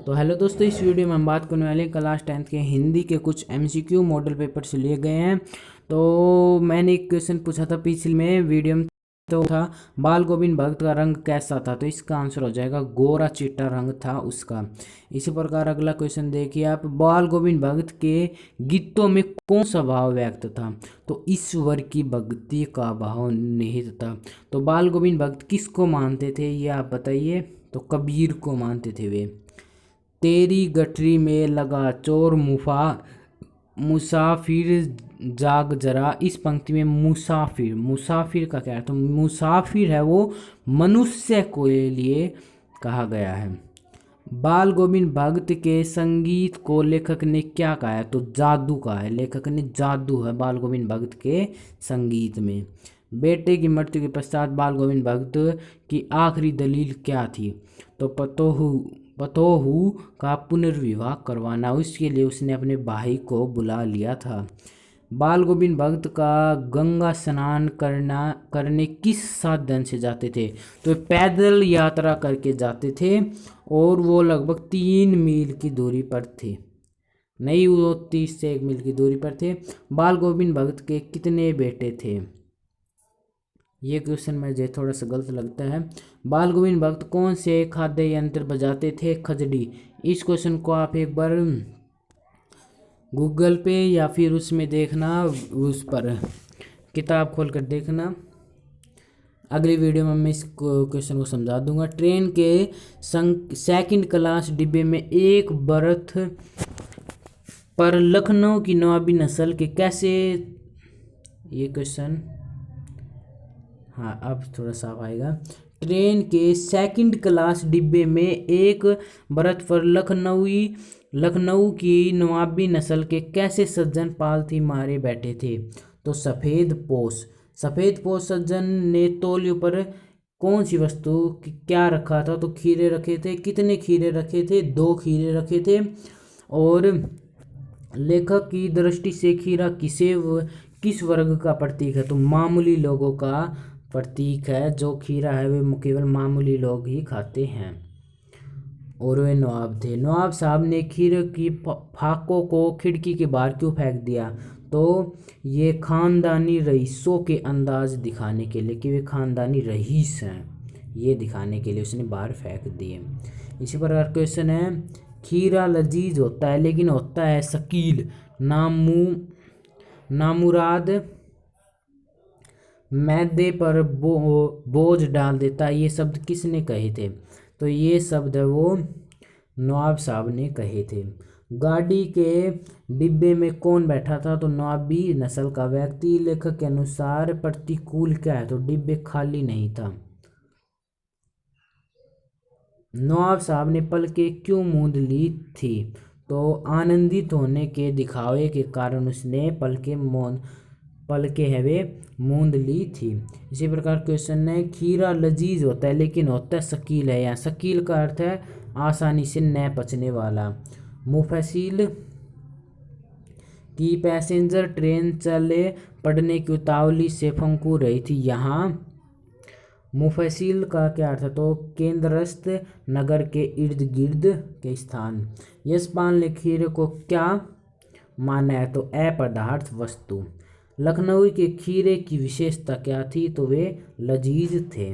तो हेलो दोस्तों, इस वीडियो में हम बात करने वाले हैं क्लास 10th के हिंदी के कुछ एमसीक्यू मॉडल पेपर से लिए गए हैं। तो मैंने एक क्वेश्चन पूछा था पिछले में वीडियो में, तो था बाल गोविंद भगत का रंग कैसा था। तो इसका आंसर हो जाएगा गोरा चिट्टा रंग था उसका। इसी प्रकार अगला क्वेश्चन देखिए आप, बाल गोविंद भगत के गीतों में कौन सा भाव व्यक्त था। तो ईश्वर की भक्ति का भाव निहित था। तो बाल गोविंद भगत किसको मानते थे ये आप बताइए। तो कबीर को मानते थे वे। तेरी गठरी में लगा चोर मुसाफिर जाग जरा। इस पंक्ति में मुसाफिर, मुसाफिर का क्या है। तो मुसाफिर है वो मनुष्य को लिए कहा गया है। बाल गोविंद भगत के संगीत को लेखक ने क्या कहा है। तो जादू कहा है, लेखक ने जादू है बाल गोविंद भगत के संगीत में। बेटे की मृत्यु के पश्चात बाल गोविंद भगत की आखिरी दलील क्या थी। तो पतोहू का पुनर्विवाह करवाना, उसके लिए उसने अपने भाई को बुला लिया था। बाल गोविंद भगत का गंगा स्नान करने किस साधन से जाते थे। तो पैदल यात्रा करके जाते थे और वो लगभग 3 मील की दूरी पर थे। नहीं, वो 30 से 1 मील की दूरी पर थे। बाल गोविंद भगत के कितने बेटे थे। ये क्वेश्चन मुझे थोड़ा सा गलत लगता है। बाल गोविंद भगत कौन से खाद्य यंत्र बजाते थे। खजड़ी। इस क्वेश्चन को आप एक बार गूगल पे या फिर उसमें देखना, उस पर किताब खोल कर देखना। अगली वीडियो में मैं इस क्वेश्चन को समझा दूंगा। ट्रेन के सेकंड क्लास डिब्बे में एक बर्थ पर लखनऊ की नवाबी नस्ल के कैसे, ये क्वेश्चन, हाँ अब थोड़ा साफ आएगा। ट्रेन के सेकंड क्लास डिब्बे में एक बर्थ पर लखनऊ की नवाबी नस्ल के कैसे सज्जन पालथी मारे बैठे थे। तो सफ़ेद पोश सज्जन ने तौलियों पर कौन सी वस्तु क्या रखा था। तो खीरे रखे थे। कितने खीरे रखे थे। 2 खीरे रखे थे। और लेखक की दृष्टि से खीरा किस वर्ग का प्रतीक है। तो मामूली लोगों का प्रतीक है। जो खीरा है वे केवल मामूली लोग ही खाते हैं। और वे नवाब थे। नवाब साहब ने खीरे की फाकों को खिड़की के बाहर क्यों फेंक दिया। तो ये खानदानी रईसों के अंदाज दिखाने के लिए कि वे खानदानी रईस हैं, ये दिखाने के लिए उसने बाहर फेंक दिए। इसी प्रकार क्वेश्चन है, खीरा लजीज होता है लेकिन होता है शकील। नामुराद मैदे पर बोझ डाल देता है। ये शब्द किसने कहे थे। तो ये शब्द वो नवाब साहब ने कहे थे। गाड़ी के डिब्बे में कौन बैठा था। तो नवाबी नस्ल का व्यक्ति। लेखक के अनुसार प्रतिकूल क्या है। तो डिब्बे खाली नहीं था। नवाब साहब ने पलकें क्यों मूंद ली थी। तो आनंदित होने के दिखावे के कारण उसने पलके है वे मूंद ली थी। इसी प्रकार क्वेश्चन है, खीरा लजीज होता है लेकिन होता है शकील है। यहाँ शकील का अर्थ है आसानी से न पचने वाला। मुफस्सिल की पैसेंजर ट्रेन चले पड़ने की उतावली से फंकू रही थी। यहाँ मुफस्सिल का क्या अर्थ है। तो केंद्रस्थ नगर के इर्द गिर्द के स्थान। यशपाल ने खीरे को क्या माना है। तो अपदार्थ वस्तु। लखनऊ के खीरे की विशेषता क्या थी। तो वे लजीज थे।